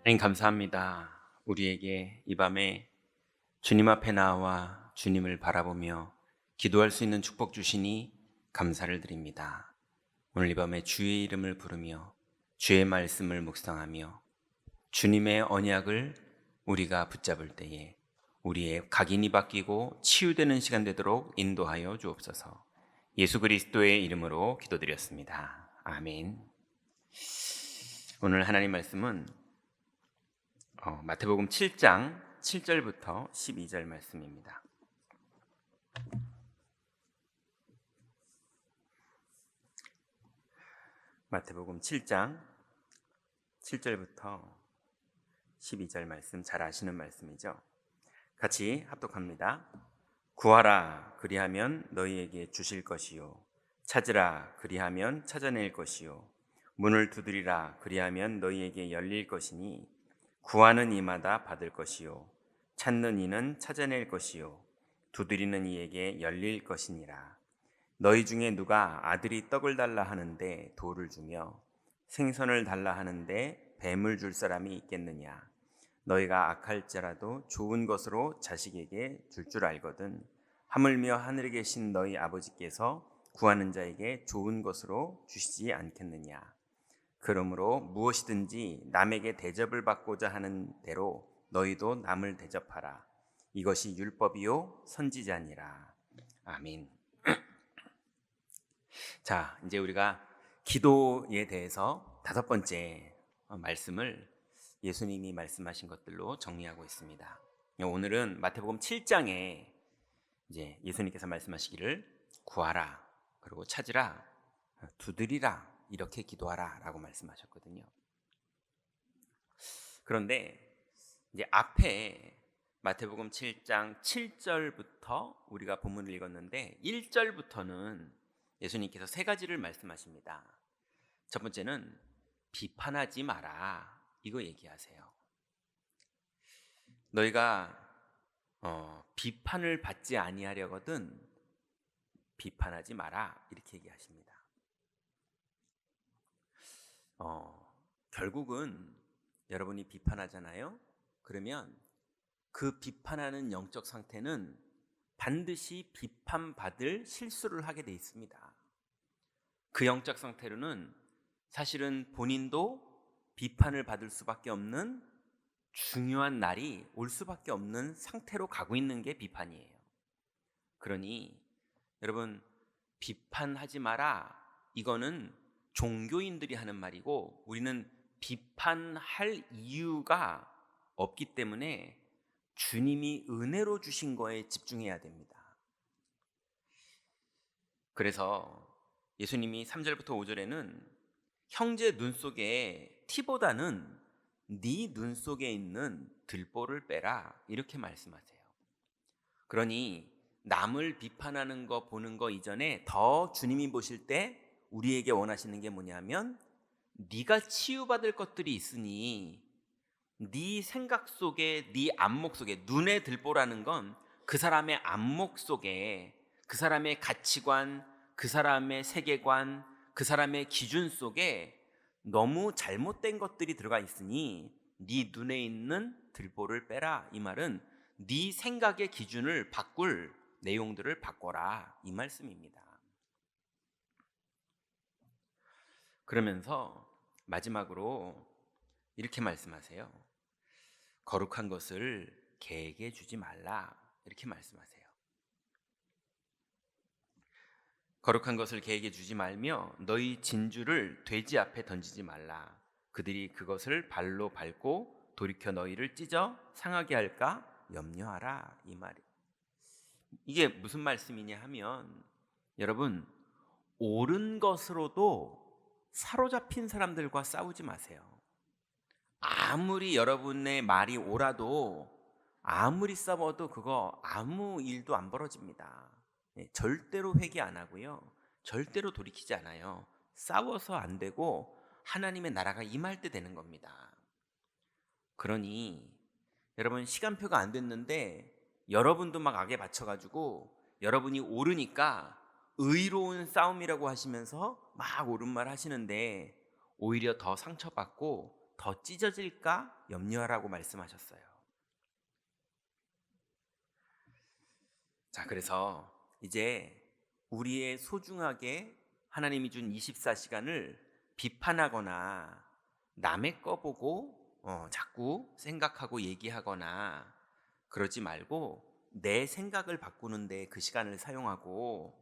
하나님 감사합니다. 우리에게 이 밤에 주님 앞에 나와 주님을 바라보며 기도할 수 있는 축복 주시니 감사를 드립니다. 오늘 이 밤에 주의 이름을 부르며 주의 말씀을 묵상하며 주님의 언약을 우리가 붙잡을 때에 우리의 각인이 바뀌고 치유되는 시간 되도록 인도하여 주옵소서. 예수 그리스도의 이름으로 기도드렸습니다. 아멘. 오늘 하나님 말씀은 마태복음 7장 7절부터 12절 말씀입니다. 마태복음 7장 7절부터 12절 말씀, 잘 아시는 말씀이죠. 같이 합독합니다. 구하라 그리하면 너희에게 주실 것이요, 찾으라 그리하면 찾아낼 것이요, 문을 두드리라 그리하면 너희에게 열릴 것이니 구하는 이마다 받을 것이요, 찾는 이는 찾아낼 것이요, 두드리는 이에게 열릴 것이니라. 너희 중에 누가 아들이 떡을 달라 하는데 돌을 주며 생선을 달라 하는데 뱀을 줄 사람이 있겠느냐? 너희가 악할지라도 좋은 것으로 자식에게 줄 알거든 하물며 하늘에 계신 너희 아버지께서 구하는 자에게 좋은 것으로 주시지 않겠느냐? 그러므로 무엇이든지 남에게 대접을 받고자 하는 대로 너희도 남을 대접하라. 이것이 율법이요 선지자니라. 아멘. 자, 이제 우리가 기도에 대해서 다섯 번째 말씀을 예수님이 말씀하신 것들로 정리하고 있습니다. 오늘은 마태복음 7장에 이제 예수님께서 말씀하시기를 구하라, 그리고 찾으라, 두드리라, 이렇게 기도하라 라고 말씀하셨거든요. 그런데 이제 앞에 마태복음 7장 7절부터 우리가 본문을 읽었는데 1절부터는 예수님께서 세 가지를 말씀하십니다. 첫 번째는 비판하지 마라, 이거 얘기하세요. 너희가 비판을 받지 아니하려거든 비판하지 마라, 이렇게 얘기하십니다. 결국은 여러분이 비판하잖아요. 그러면 그 비판하는 영적 상태는 반드시 비판받을 실수를 하게 돼 있습니다. 그 영적 상태로는 사실은 본인도 비판을 받을 수밖에 없는 중요한 날이 올 수밖에 없는 상태로 가고 있는 게 비판이에요. 그러니 여러분, 비판하지 마라, 이거는 종교인들이 하는 말이고 우리는 비판할 이유가 없기 때문에 주님이 은혜로 주신 거에 집중해야 됩니다. 그래서 예수님이 3절부터 5절에는 형제 눈 속에 티보다는 네 눈 속에 있는 들보를 빼라, 이렇게 말씀하세요. 그러니 남을 비판하는 거 보는 거 이전에 더 주님이 보실 때 우리에게 원하시는 게 뭐냐면, 네가 치유받을 것들이 있으니 네 생각 속에, 네 안목 속에, 눈의 들보라는 건 그 사람의 안목 속에, 그 사람의 가치관, 그 사람의 세계관, 그 사람의 기준 속에 너무 잘못된 것들이 들어가 있으니 네 눈에 있는 들보를 빼라. 이 말은 네 생각의 기준을 바꿀 내용들을 바꿔라, 이 말씀입니다. 그러면서 마지막으로 이렇게 말씀하세요. 거룩한 것을 개에게 주지 말라, 이렇게 말씀하세요. 거룩한 것을 개에게 주지 말며 너희 진주를 돼지 앞에 던지지 말라. 그들이 그것을 발로 밟고 돌이켜 너희를 찢어 상하게 할까 염려하라, 이 말이. 이게 무슨 말씀이냐 하면, 여러분, 옳은 것으로도 사로잡힌 사람들과 싸우지 마세요. 아무리 여러분의 말이 옳아도, 아무리 싸워도 그거 아무 일도 안 벌어집니다. 절대로 회개 안 하고요, 절대로 돌이키지 않아요. 싸워서 안 되고 하나님의 나라가 임할 때 되는 겁니다. 그러니 여러분, 시간표가 안 됐는데 여러분도 막 악에 맞춰가지고 여러분이 옳으니까 의로운 싸움이라고 하시면서 막 옳은 말 하시는데 오히려 더 상처받고 더 찢어질까 염려하라고 말씀하셨어요. 자, 그래서 이제 우리의 소중하게 하나님이 준 24시간을 비판하거나 남의 거 보고 자꾸 생각하고 얘기하거나 그러지 말고 내 생각을 바꾸는데 그 시간을 사용하고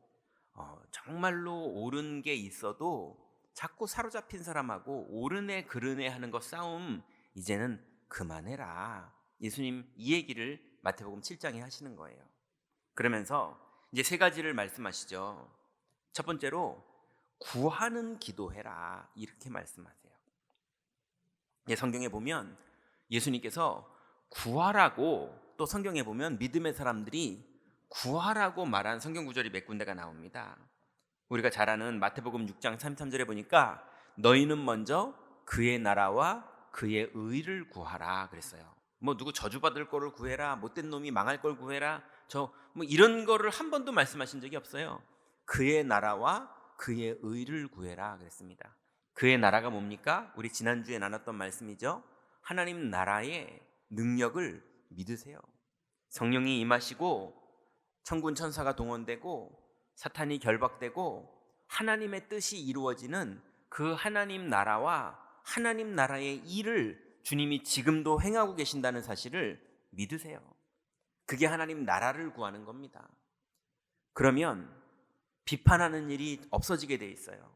정말로 옳은 게 있어도 자꾸 사로잡힌 사람하고 옳으네 그르네 하는 거 싸움 이제는 그만해라. 예수님 이 얘기를 마태복음 7장에 하시는 거예요. 그러면서 이제 세 가지를 말씀하시죠. 첫 번째로 구하는 기도해라 이렇게 말씀하세요. 성경에 보면 예수님께서 구하라고, 또 성경에 보면 믿음의 사람들이 구하라고 말한 성경 구절이 몇 군데가 나옵니다. 우리가 잘 아는 마태복음 6장 33절에 보니까 너희는 먼저 그의 나라와 그의 의를 구하라 그랬어요. 뭐 누구 저주받을 거를 구해라, 못된 놈이 망할 걸 구해라, 뭐 이런 거를 한 번도 말씀하신 적이 없어요. 그의 나라와 그의 의를 구해라 그랬습니다. 그의 나라가 뭡니까? 우리 지난주에 나눴던 말씀이죠. 하나님 나라의 능력을 믿으세요. 성령이 임하시고 천군 천사가 동원되고 사탄이 결박되고 하나님의 뜻이 이루어지는 그 하나님 나라와 하나님 나라의 일을 주님이 지금도 행하고 계신다는 사실을 믿으세요. 그게 하나님 나라를 구하는 겁니다. 그러면 비판하는 일이 없어지게 돼 있어요.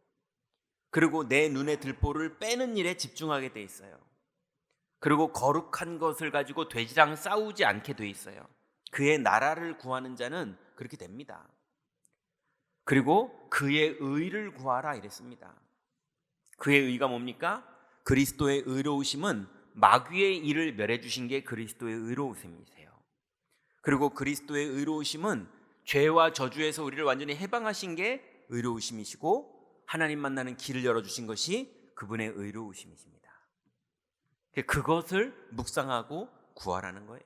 그리고 내 눈에 들보를 빼는 일에 집중하게 돼 있어요. 그리고 거룩한 것을 가지고 돼지랑 싸우지 않게 돼 있어요. 그의 나라를 구하는 자는 그렇게 됩니다. 그리고 그의 의를 구하라 이랬습니다. 그의 의가 뭡니까? 그리스도의 의로우심은 마귀의 일을 멸해 주신 게 그리스도의 의로우심이세요. 그리고 그리스도의 의로우심은 죄와 저주에서 우리를 완전히 해방하신 게 의로우심이시고 하나님 만나는 길을 열어주신 것이 그분의 의로우심이십니다. 그것을 묵상하고 구하라는 거예요.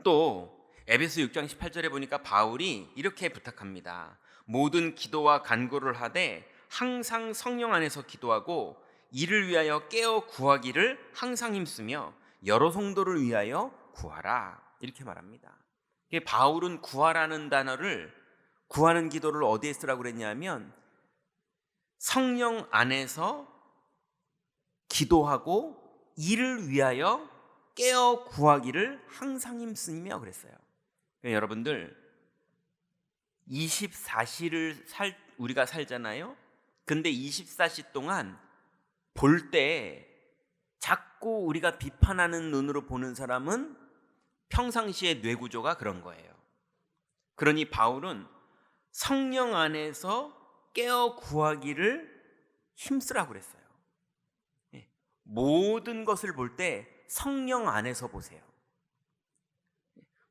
또 에베소 6장 18절에 보니까 바울이 이렇게 부탁합니다. 모든 기도와 간구를 하되 항상 성령 안에서 기도하고 이를 위하여 깨어 구하기를 항상 힘쓰며 여러 성도를 위하여 구하라 이렇게 말합니다. 바울은 구하라는 단어를, 구하는 기도를 어디에 쓰라고 그랬냐면 성령 안에서 기도하고 이를 위하여 깨어 구하기를 항상 힘쓰며 그랬어요. 여러분들 24시를 우리가 살잖아요. 근데 24시 동안 볼 때 자꾸 우리가 비판하는 눈으로 보는 사람은 평상시의 뇌구조가 그런 거예요. 그러니 바울은 성령 안에서 깨어 구하기를 힘쓰라고 그랬어요. 모든 것을 볼 때 성령 안에서 보세요.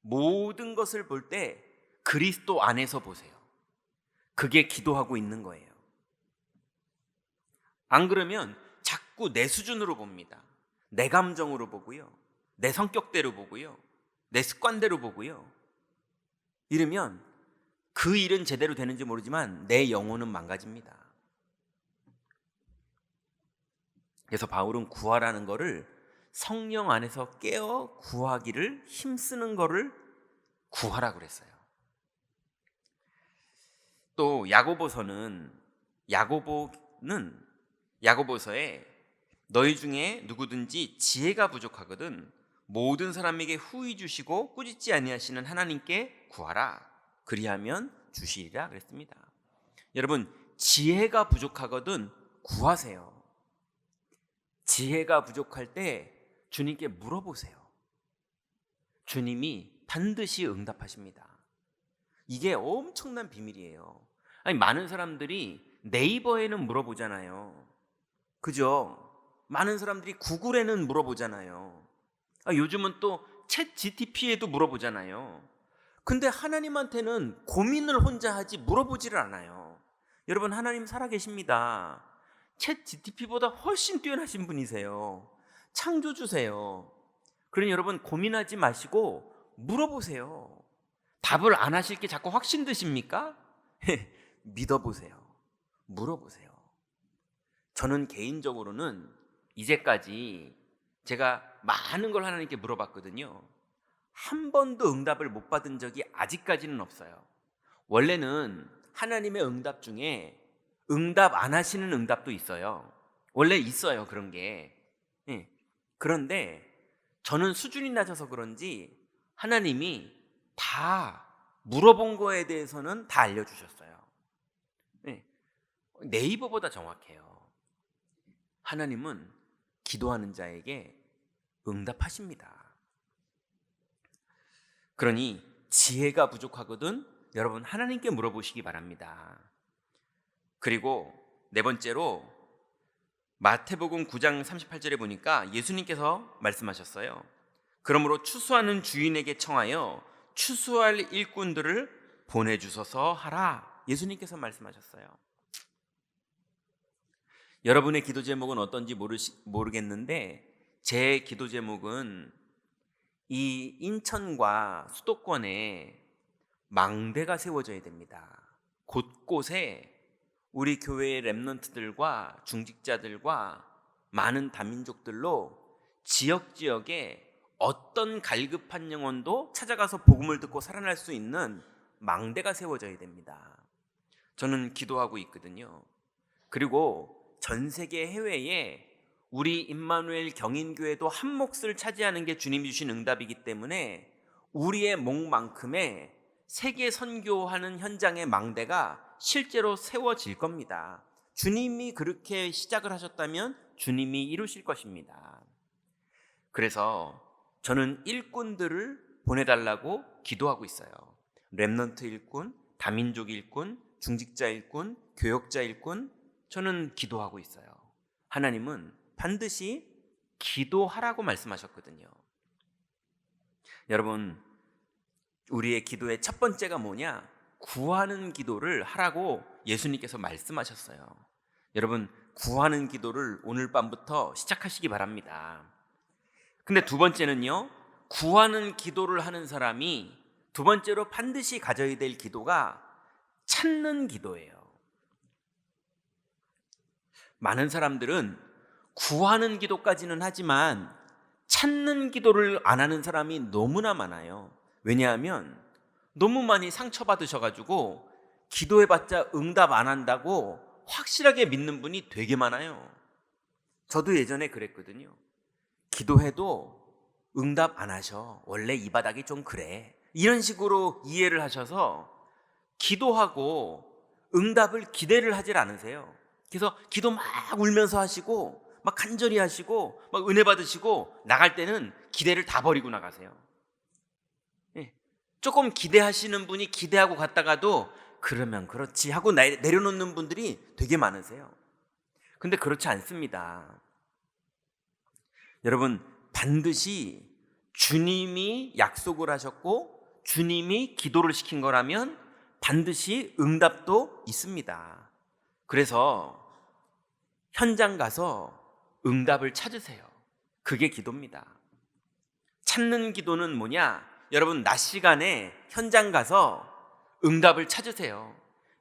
모든 것을 볼 때 그리스도 안에서 보세요. 그게 기도하고 있는 거예요. 안 그러면 자꾸 내 수준으로 봅니다. 내 감정으로 보고요, 내 성격대로 보고요, 내 습관대로 보고요. 이러면 그 일은 제대로 되는지 모르지만 내 영혼은 망가집니다. 그래서 바울은 구하라는 거를 성령 안에서 깨어 구하기를 힘쓰는 거를 구하라 그랬어요. 또 야고보서에 너희 중에 누구든지 지혜가 부족하거든 모든 사람에게 후히 주시고 꾸짖지 아니하시는 하나님께 구하라 그리하면 주시리라 그랬습니다. 여러분, 지혜가 부족하거든 구하세요. 지혜가 부족할 때 주님께 물어보세요. 주님이 반드시 응답하십니다. 이게 엄청난 비밀이에요. 많은 사람들이 네이버에는 물어보잖아요. 그죠? 많은 사람들이 구글에는 물어보잖아요. 요즘은 또 챗 GTP에도 물어보잖아요. 근데 하나님한테는 고민을 혼자 하지 물어보지를 않아요. 여러분, 하나님 살아계십니다. 챗 GTP보다 훨씬 뛰어나신 분이세요. 창조주세요. 그러니 여러분, 고민하지 마시고 물어보세요. 답을 안 하실 게 자꾸 확신 드십니까? 믿어보세요. 물어보세요. 저는 개인적으로는 이제까지 제가 많은 걸 하나님께 물어봤거든요. 한 번도 응답을 못 받은 적이 아직까지는 없어요. 원래는 하나님의 응답 중에 응답 안 하시는 응답도 있어요. 원래 있어요, 그런 게. 예. 그런데 저는 수준이 낮아서 그런지 하나님이 다 물어본 거에 대해서는 다 알려주셨어요. 예. 네이버보다 정확해요. 하나님은 기도하는 자에게 응답하십니다. 그러니 지혜가 부족하거든 여러분 하나님께 물어보시기 바랍니다. 그리고 네 번째로 마태복음 9장 38절에 보니까 예수님께서 말씀하셨어요. 그러므로 추수하는 주인에게 청하여 추수할 일꾼들을 보내주소서 하라. 예수님께서 말씀하셨어요. 여러분의 기도 제목은 어떤지 모르겠는데 제 기도 제목은 이 인천과 수도권에 망대가 세워져야 됩니다. 곳곳에 우리 교회의 렘넌트들과 중직자들과 많은 다민족들로 지역지역에 어떤 갈급한 영혼도 찾아가서 복음을 듣고 살아날 수 있는 망대가 세워져야 됩니다. 저는 기도하고 있거든요. 그리고 전 세계 해외에 우리 임마누엘 경인교회도 한 몫을 차지하는 게 주님이 주신 응답이기 때문에 우리의 몫만큼의 세계 선교하는 현장의 망대가 실제로 세워질 겁니다. 주님이 그렇게 시작을 하셨다면 주님이 이루실 것입니다. 그래서 저는 일꾼들을 보내달라고 기도하고 있어요. 렘넌트 일꾼, 다민족 일꾼, 중직자 일꾼, 교역자 일꾼, 저는 기도하고 있어요. 하나님은 반드시 기도하라고 말씀하셨거든요. 여러분, 우리의 기도의 첫 번째가 뭐냐? 구하는 기도를 하라고 예수님께서 말씀하셨어요. 여러분, 구하는 기도를 오늘 밤부터 시작하시기 바랍니다. 근데 두 번째는요, 구하는 기도를 하는 사람이 두 번째로 반드시 가져야 될 기도가 찾는 기도예요. 많은 사람들은 구하는 기도까지는 하지만 찾는 기도를 안 하는 사람이 너무나 많아요. 왜냐하면 너무 많이 상처받으셔가지고 기도해봤자 응답 안 한다고 확실하게 믿는 분이 되게 많아요. 저도 예전에 그랬거든요. 기도해도 응답 안 하셔. 원래 이 바닥이 좀 그래. 이런 식으로 이해를 하셔서 기도하고 응답을 기대를 하질 않으세요. 그래서 기도 막 울면서 하시고 막 간절히 하시고 막 은혜 받으시고 나갈 때는 기대를 다 버리고 나가세요. 조금 기대하시는 분이 기대하고 갔다가도 그러면 그렇지 하고 내려놓는 분들이 되게 많으세요. 근데 그렇지 않습니다. 여러분, 반드시 주님이 약속을 하셨고 주님이 기도를 시킨 거라면 반드시 응답도 있습니다. 그래서 현장 가서 응답을 찾으세요. 그게 기도입니다. 찾는 기도는 뭐냐? 여러분, 낮 시간에 현장 가서 응답을 찾으세요.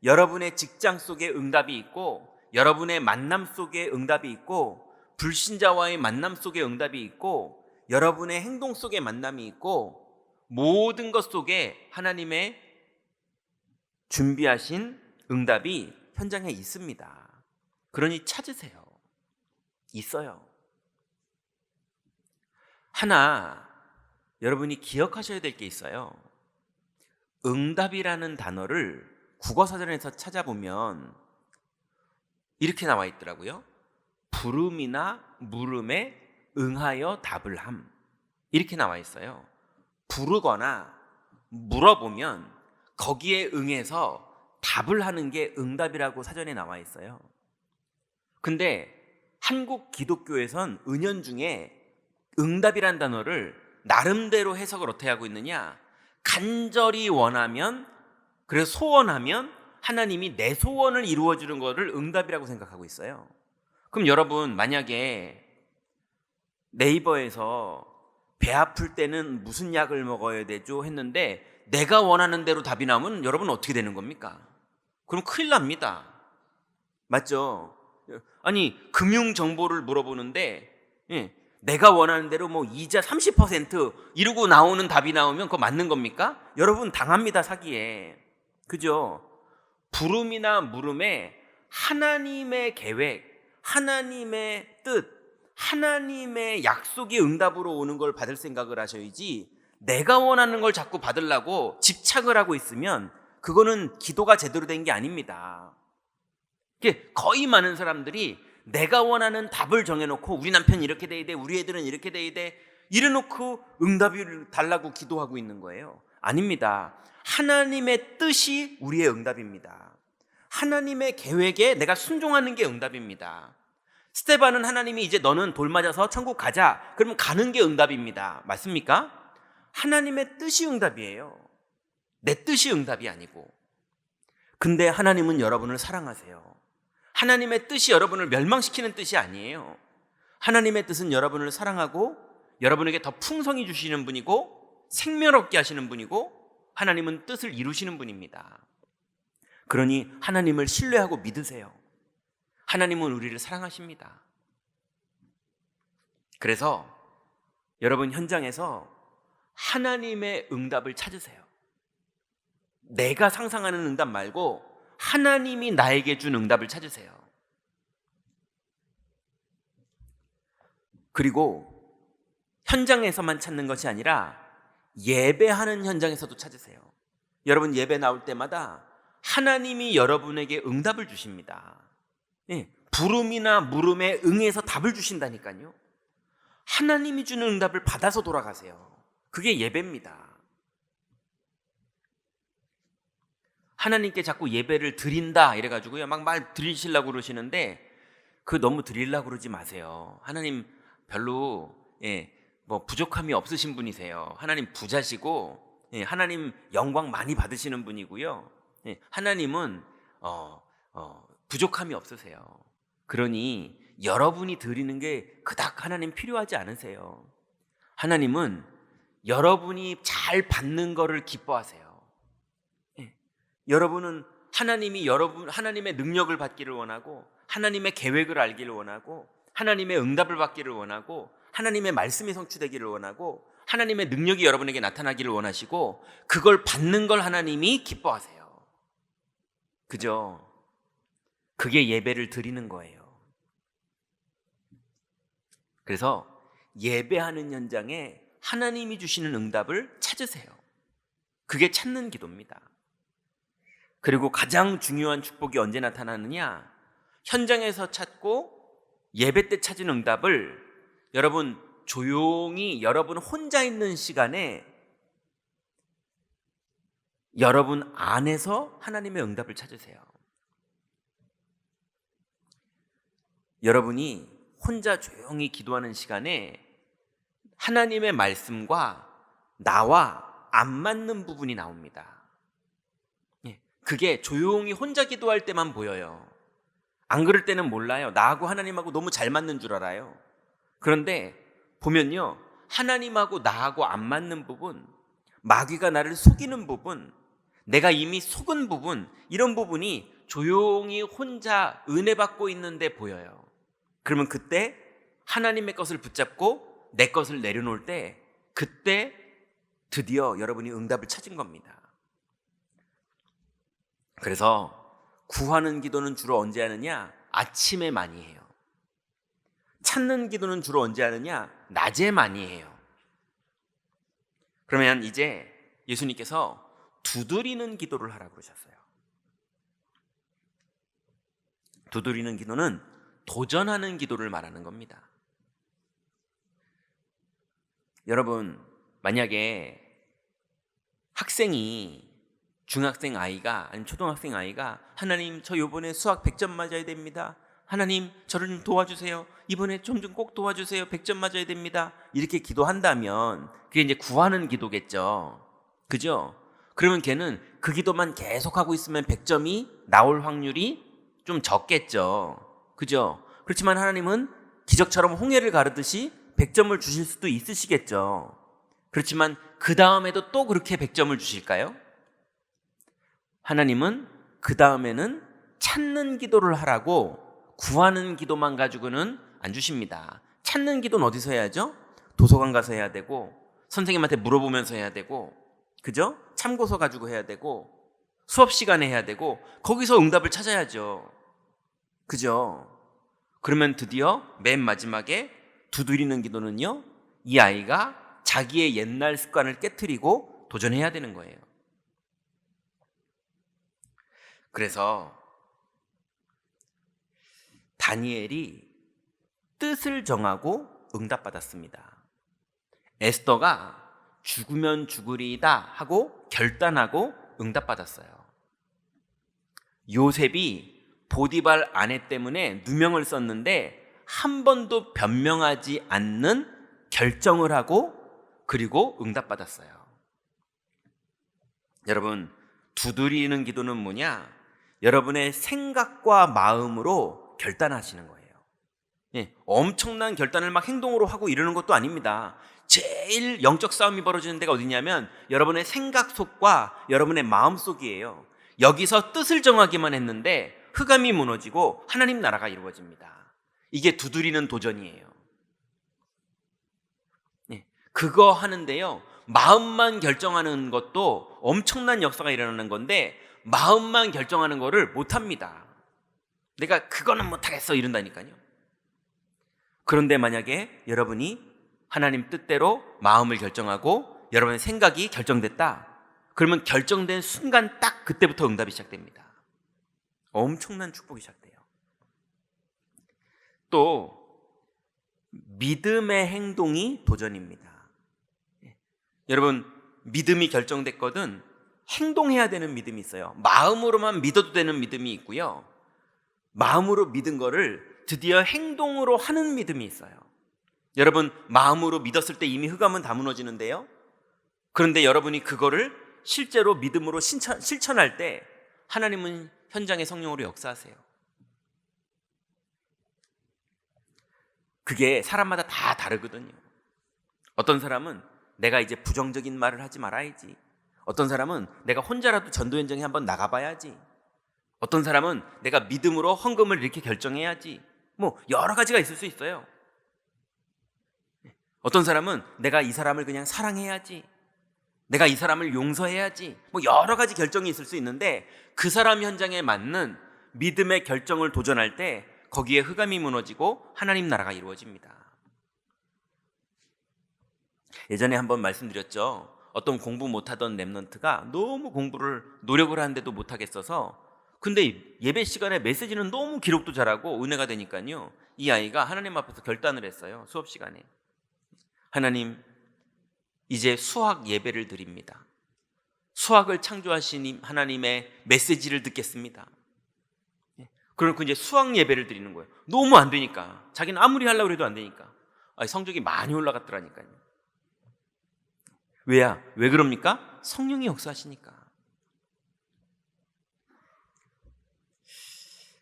여러분의 직장 속에 응답이 있고 여러분의 만남 속에 응답이 있고 불신자와의 만남 속에 응답이 있고 여러분의 행동 속에 만남이 있고 모든 것 속에 하나님의 준비하신 응답이 현장에 있습니다. 그러니 찾으세요. 있어요. 하나 여러분이 기억하셔야 될 게 있어요. 응답이라는 단어를 국어사전에서 찾아보면 이렇게 나와 있더라고요. 부름이나 물음에 응하여 답을 함. 이렇게 나와 있어요. 부르거나 물어보면 거기에 응해서 답을 하는 게 응답이라고 사전에 나와 있어요. 근데 한국 기독교에선 은연중에 응답이란 단어를 나름대로 해석을 어떻게 하고 있느냐? 간절히 원하면, 그래서 소원하면 하나님이 내 소원을 이루어주는 것을 응답이라고 생각하고 있어요. 그럼 여러분, 만약에 네이버에서 배 아플 때는 무슨 약을 먹어야 되죠? 했는데 내가 원하는 대로 답이 나오면 여러분 어떻게 되는 겁니까? 그럼 큰일 납니다. 맞죠? 아니 금융 정보를 물어보는데 내가 원하는 대로 뭐 이자 30% 이러고 나오는 답이 나오면 그거 맞는 겁니까? 여러분 당합니다, 사기에. 그죠? 부름이나 물음에 하나님의 계획, 하나님의 뜻, 하나님의 약속이 응답으로 오는 걸 받을 생각을 하셔야지, 내가 원하는 걸 자꾸 받으려고 집착을 하고 있으면 그거는 기도가 제대로 된 게 아닙니다. 거의 많은 사람들이 내가 원하는 답을 정해놓고 우리 남편이 이렇게 돼야 돼, 우리 애들은 이렇게 돼야 돼, 이래놓고 응답을 달라고 기도하고 있는 거예요. 아닙니다. 하나님의 뜻이 우리의 응답입니다. 하나님의 계획에 내가 순종하는 게 응답입니다. 스데반은 하나님이 이제 너는 돌 맞아서 천국 가자, 그러면 가는 게 응답입니다. 맞습니까? 하나님의 뜻이 응답이에요. 내 뜻이 응답이 아니고. 근데 하나님은 여러분을 사랑하세요. 하나님의 뜻이 여러분을 멸망시키는 뜻이 아니에요. 하나님의 뜻은 여러분을 사랑하고 여러분에게 더 풍성히 주시는 분이고 생명 얻게 하시는 분이고, 하나님은 뜻을 이루시는 분입니다. 그러니 하나님을 신뢰하고 믿으세요. 하나님은 우리를 사랑하십니다. 그래서 여러분 현장에서 하나님의 응답을 찾으세요. 내가 상상하는 응답 말고 하나님이 나에게 준 응답을 찾으세요. 그리고 현장에서만 찾는 것이 아니라 예배하는 현장에서도 찾으세요. 여러분 예배 나올 때마다 하나님이 여러분에게 응답을 주십니다. 부름이나 물음에 응해서 답을 주신다니까요. 하나님이 주는 응답을 받아서 돌아가세요. 그게 예배입니다. 하나님께 자꾸 예배를 드린다 이래가지고요 막 말 드리시려고 그러시는데, 그 너무 드리려고 그러지 마세요. 하나님 별로 뭐 부족함이 없으신 분이세요. 하나님 부자시고 하나님 영광 많이 받으시는 분이고요. 하나님은 부족함이 없으세요. 그러니 여러분이 드리는 게 그닥 하나님 필요하지 않으세요. 하나님은 여러분이 잘 받는 거를 기뻐하세요. 여러분은 하나님의 능력을 받기를 원하고, 하나님의 계획을 알기를 원하고, 하나님의 응답을 받기를 원하고, 하나님의 말씀이 성취되기를 원하고, 하나님의 능력이 여러분에게 나타나기를 원하시고, 그걸 받는 걸 하나님이 기뻐하세요. 그죠? 그게 예배를 드리는 거예요. 그래서 예배하는 현장에 하나님이 주시는 응답을 찾으세요. 그게 찾는 기도입니다. 그리고 가장 중요한 축복이 언제 나타나느냐? 현장에서 찾고 예배 때 찾은 응답을 여러분 조용히 여러분 혼자 있는 시간에 여러분 안에서 하나님의 응답을 찾으세요. 여러분이 혼자 조용히 기도하는 시간에 하나님의 말씀과 나와 안 맞는 부분이 나옵니다. 그게 조용히 혼자 기도할 때만 보여요. 안 그럴 때는 몰라요. 나하고 하나님하고 너무 잘 맞는 줄 알아요. 그런데 보면요, 하나님하고 나하고 안 맞는 부분, 마귀가 나를 속이는 부분, 내가 이미 속은 부분, 이런 부분이 조용히 혼자 은혜 받고 있는데 보여요. 그러면 그때 하나님의 것을 붙잡고 내 것을 내려놓을 때, 그때 드디어 여러분이 응답을 찾은 겁니다. 그래서 구하는 기도는 주로 언제 하느냐? 아침에 많이 해요. 찾는 기도는 주로 언제 하느냐? 낮에 많이 해요. 그러면 이제 예수님께서 두드리는 기도를 하라고 그러셨어요. 두드리는 기도는 도전하는 기도를 말하는 겁니다. 여러분, 만약에 학생이, 중학생 아이가 아니면 초등학생 아이가 하나님 저 이번에 수학 100점 맞아야 됩니다. 하나님 저를 좀 도와주세요. 이번에 좀 꼭 도와주세요. 100점 맞아야 됩니다. 이렇게 기도한다면 그게 이제 구하는 기도겠죠. 그죠? 그러면 걔는 그 기도만 계속하고 있으면 100점이 나올 확률이 좀 적겠죠. 그죠? 그렇지만 하나님은 기적처럼 홍해를 가르듯이 100점을 주실 수도 있으시겠죠. 그렇지만 그 다음에도 또 그렇게 100점을 주실까요? 하나님은 그 다음에는 찾는 기도를 하라고 구하는 기도만 가지고는 안 주십니다. 찾는 기도는 어디서 해야죠? 도서관 가서 해야 되고, 선생님한테 물어보면서 해야 되고, 그죠? 참고서 가지고 해야 되고, 수업 시간에 해야 되고, 거기서 응답을 찾아야죠. 그죠? 그러면 드디어 맨 마지막에 두드리는 기도는요, 이 아이가 자기의 옛날 습관을 깨트리고 도전해야 되는 거예요. 그래서 다니엘이 뜻을 정하고 응답받았습니다. 에스더가 죽으면 죽으리이다 하고 결단하고 응답받았어요. 요셉이 보디발 아내 때문에 누명을 썼는데 한 번도 변명하지 않는 결정을 하고 그리고 응답받았어요. 여러분, 두드리는 기도는 뭐냐? 여러분의 생각과 마음으로 결단하시는 거예요. 예, 엄청난 결단을 막 행동으로 하고 이러는 것도 아닙니다. 제일 영적 싸움이 벌어지는 데가 어디냐면 여러분의 생각 속과 여러분의 마음 속이에요. 여기서 뜻을 정하기만 했는데 흑암이 무너지고 하나님 나라가 이루어집니다. 이게 두드리는 도전이에요. 예, 그거 하는데요, 마음만 결정하는 것도 엄청난 역사가 일어나는 건데 마음만 결정하는 거를 못합니다. 내가 그거는 못하겠어 이런다니까요. 그런데 만약에 여러분이 하나님 뜻대로 마음을 결정하고 여러분의 생각이 결정됐다, 그러면 결정된 순간 딱 그때부터 응답이 시작됩니다. 엄청난 축복이 시작돼요. 또 믿음의 행동이 도전입니다. 여러분, 믿음이 결정됐거든 행동해야 되는 믿음이 있어요. 마음으로만 믿어도 되는 믿음이 있고요, 마음으로 믿은 거를 드디어 행동으로 하는 믿음이 있어요. 여러분, 마음으로 믿었을 때 이미 흑암은 다 무너지는데요, 그런데 여러분이 그거를 실제로 믿음으로 실천할 때 하나님은 현장의 성령으로 역사하세요. 그게 사람마다 다 다르거든요. 어떤 사람은 내가 이제 부정적인 말을 하지 말아야지, 어떤 사람은 내가 혼자라도 전도현장에 한번 나가봐야지, 어떤 사람은 내가 믿음으로 헌금을 이렇게 결정해야지, 뭐 여러 가지가 있을 수 있어요. 어떤 사람은 내가 이 사람을 그냥 사랑해야지, 내가 이 사람을 용서해야지, 뭐 여러 가지 결정이 있을 수 있는데 그 사람 현장에 맞는 믿음의 결정을 도전할 때 거기에 흑암이 무너지고 하나님 나라가 이루어집니다. 예전에 한번 말씀드렸죠. 어떤 공부 못하던 랩런트가 너무 공부를 노력을 하는데도 못하겠어서, 근데 예배 시간에 메시지는 너무 기록도 잘하고 은혜가 되니까요, 이 아이가 하나님 앞에서 결단을 했어요. 수업 시간에, 하나님, 이제 수학 예배를 드립니다. 수학을 창조하신 하나님의 메시지를 듣겠습니다. 그러고 이제 수학 예배를 드리는 거예요. 너무 안 되니까, 자기는 아무리 하려고 해도 안 되니까 성적이 많이 올라갔더라니까요. 왜 그럽니까? 성령이 역사하시니까.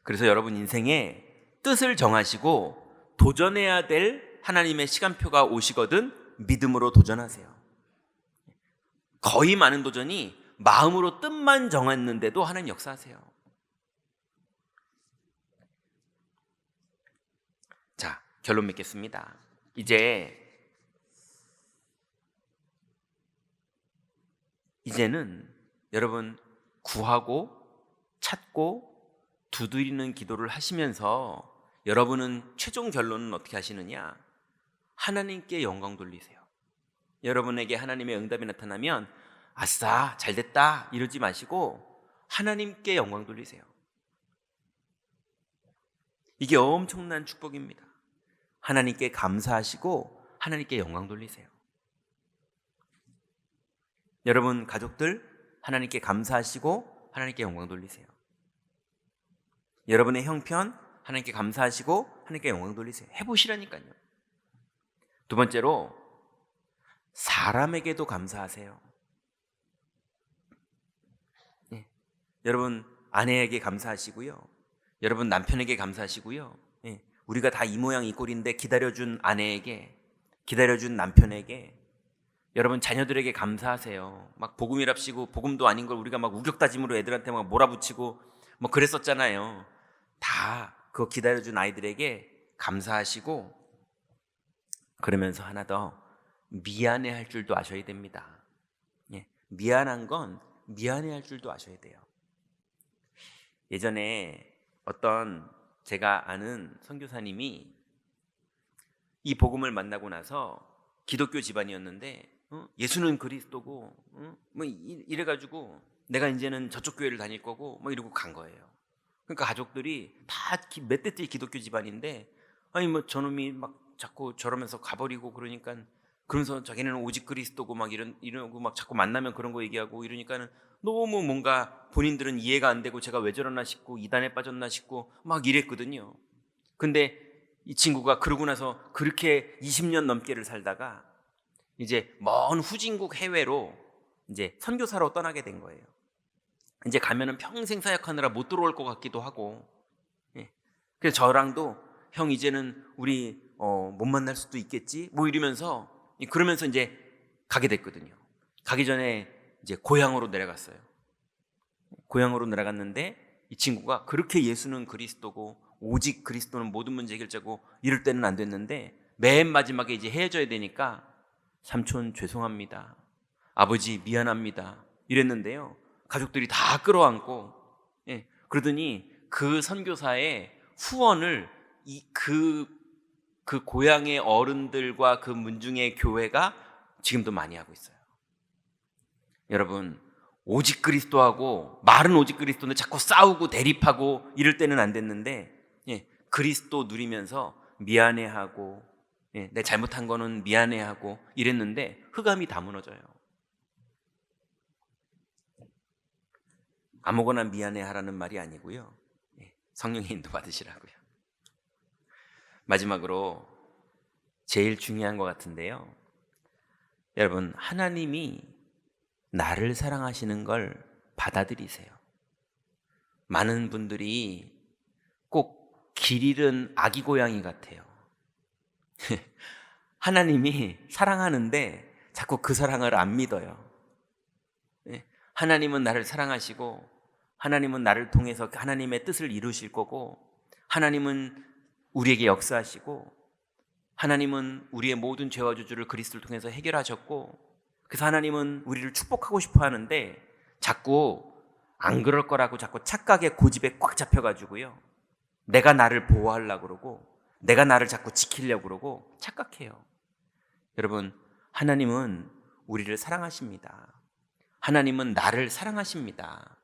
그래서 여러분 인생에 뜻을 정하시고 도전해야 될 하나님의 시간표가 오시거든 믿음으로 도전하세요. 거의 많은 도전이 마음으로 뜻만 정했는데도 하나님 역사하세요. 자, 결론 맺겠습니다. 이제는 여러분 구하고 찾고 두드리는 기도를 하시면서 여러분은 최종 결론은 어떻게 하시느냐? 하나님께 영광 돌리세요. 여러분에게 하나님의 응답이 나타나면 아싸 잘됐다 이러지 마시고 하나님께 영광 돌리세요. 이게 엄청난 축복입니다. 하나님께 감사하시고 하나님께 영광 돌리세요. 여러분 가족들 하나님께 감사하시고 하나님께 영광 돌리세요. 여러분의 형편 하나님께 감사하시고 하나님께 영광 돌리세요. 해보시라니까요. 두 번째로 사람에게도 감사하세요. 네. 여러분 아내에게 감사하시고요, 여러분 남편에게 감사하시고요, 네. 우리가 다 이 모양 이 꼴인데 기다려준 아내에게, 기다려준 남편에게, 여러분 자녀들에게 감사하세요. 막 복음이랍시고 복음도 아닌 걸 우리가 막 우격다짐으로 애들한테 막 몰아붙이고 뭐 그랬었잖아요. 다 그거 기다려준 아이들에게 감사하시고, 그러면서 하나 더 미안해할 줄도 아셔야 됩니다. 예, 미안한 건 미안해할 줄도 아셔야 돼요. 예전에 어떤 제가 아는 선교사님이 이 복음을 만나고 나서 기독교 집안이었는데 예수는 그리스도고 뭐 이래가지고 내가 이제는 저쪽 교회를 다닐 거고 뭐 이러고 간 거예요. 그러니까 가족들이 다 몇 대째 기독교 집안인데 아니 뭐 저놈이 막 자꾸 저러면서 가버리고 그러면서 자기는 오직 그리스도고 막 이러고 막 자꾸 만나면 그런 거 얘기하고 이러니까는 너무 뭔가 본인들은 이해가 안 되고 제가 왜 저러나 싶고 이단에 빠졌나 싶고 막 이랬거든요. 근데 이 친구가 그러고 나서 그렇게 20년 넘게를 살다가 이제 먼 후진국 해외로 이제 선교사로 떠나게 된 거예요. 이제 가면은 평생 사역하느라 못 들어올 것 같기도 하고, 예. 그래서 저랑도 형 이제는 우리 못 만날 수도 있겠지 뭐 이러면서 그러면서 이제 가게 됐거든요. 가기 전에 이제 고향으로 내려갔어요. 고향으로 내려갔는데 이 친구가 그렇게 예수는 그리스도고 오직 그리스도는 모든 문제 해결자고 이럴 때는 안 됐는데 맨 마지막에 이제 헤어져야 되니까 삼촌 죄송합니다. 아버지 미안합니다. 이랬는데요. 가족들이 다 끌어안고, 예, 그러더니 그 선교사의 후원을 그 고향의 어른들과 그 문중의 교회가 지금도 많이 하고 있어요. 여러분, 오직 그리스도하고 말은 오직 그리스도인데 자꾸 싸우고 대립하고 이럴 때는 안 됐는데, 예, 그리스도 누리면서 미안해하고, 예, 내 잘못한 거는 미안해하고 이랬는데 흑암이 다 무너져요. 아무거나 미안해하라는 말이 아니고요. 예, 성령의 인도 받으시라고요. 마지막으로 제일 중요한 것 같은데요. 여러분, 하나님이 나를 사랑하시는 걸 받아들이세요. 많은 분들이 꼭 길 잃은 아기 고양이 같아요. 하나님이 사랑하는데 자꾸 그 사랑을 안 믿어요. 하나님은 나를 사랑하시고 하나님은 나를 통해서 하나님의 뜻을 이루실 거고 하나님은 우리에게 역사하시고 하나님은 우리의 모든 죄와 저주를 그리스도를 통해서 해결하셨고 그래서 하나님은 우리를 축복하고 싶어 하는데 자꾸 안 그럴 거라고 자꾸 착각의 고집에 꽉 잡혀가지고요. 내가 나를 보호하려고 그러고 내가 나를 자꾸 지키려고 그러고 착각해요. 여러분, 하나님은 우리를 사랑하십니다. 하나님은 나를 사랑하십니다.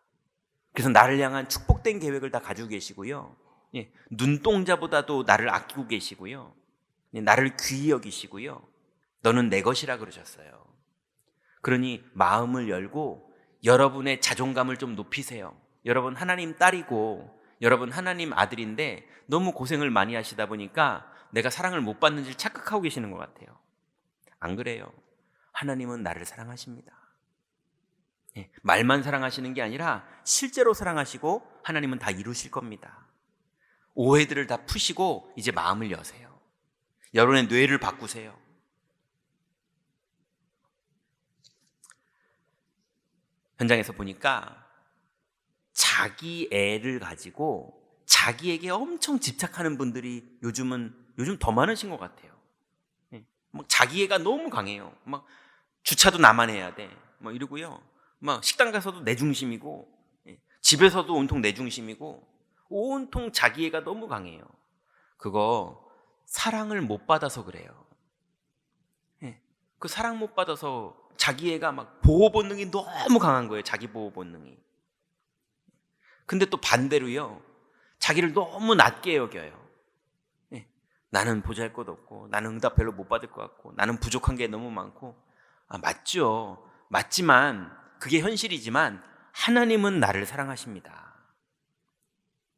그래서 나를 향한 축복된 계획을 다 가지고 계시고요. 예, 눈동자보다도 나를 아끼고 계시고요. 예, 나를 귀히 여기시고요. 너는 내 것이라 그러셨어요. 그러니 마음을 열고 여러분의 자존감을 좀 높이세요. 여러분 하나님 딸이고 여러분 하나님 아들인데 너무 고생을 많이 하시다 보니까 내가 사랑을 못 받는 줄 착각하고 계시는 것 같아요. 안 그래요. 하나님은 나를 사랑하십니다. 예, 말만 사랑하시는 게 아니라 실제로 사랑하시고 하나님은 다 이루실 겁니다. 오해들을 다 푸시고 이제 마음을 여세요. 여러분의 뇌를 바꾸세요. 현장에서 보니까 자기 애를 가지고 자기에게 엄청 집착하는 분들이 요즘 더 많으신 것 같아요. 막 자기 애가 너무 강해요. 막 주차도 나만 해야 돼. 막 이러고요. 막 식당 가서도 내 중심이고, 집에서도 온통 내 중심이고, 온통 자기 애가 너무 강해요. 그거 사랑을 못 받아서 그래요. 그 사랑 못 받아서 자기 애가 막 보호 본능이 너무 강한 거예요. 자기 보호 본능이. 근데 또 반대로요. 자기를 너무 낮게 여겨요. 나는 보잘것 없고 나는 응답 별로 못 받을 것 같고 나는 부족한 게 너무 많고 맞죠. 맞지만 그게 현실이지만 하나님은 나를 사랑하십니다.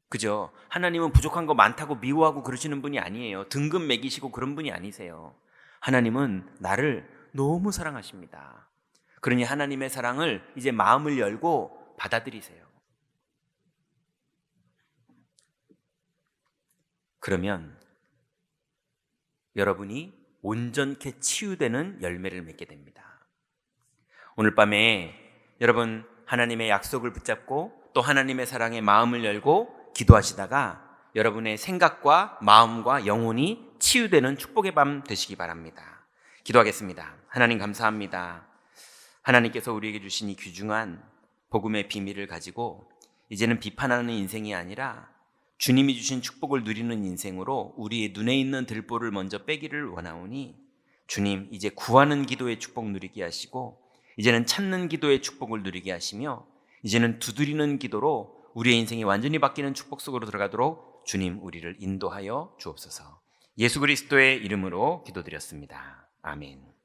그죠? 하나님은 부족한 거 많다고 미워하고 그러시는 분이 아니에요. 등급 매기시고 그런 분이 아니세요. 하나님은 나를 너무 사랑하십니다. 그러니 하나님의 사랑을 이제 마음을 열고 받아들이세요. 그러면 여러분이 온전케 치유되는 열매를 맺게 됩니다. 오늘 밤에 여러분 하나님의 약속을 붙잡고 또 하나님의 사랑에 마음을 열고 기도하시다가 여러분의 생각과 마음과 영혼이 치유되는 축복의 밤 되시기 바랍니다. 기도하겠습니다. 하나님 감사합니다. 하나님께서 우리에게 주신 이 귀중한 복음의 비밀을 가지고 이제는 비판하는 인생이 아니라 주님이 주신 축복을 누리는 인생으로 우리의 눈에 있는 들보를 먼저 빼기를 원하오니 주님, 이제 구하는 기도의 축복 누리게 하시고 이제는 찾는 기도의 축복을 누리게 하시며 이제는 두드리는 기도로 우리의 인생이 완전히 바뀌는 축복 속으로 들어가도록 주님 우리를 인도하여 주옵소서. 예수 그리스도의 이름으로 기도드렸습니다. 아멘.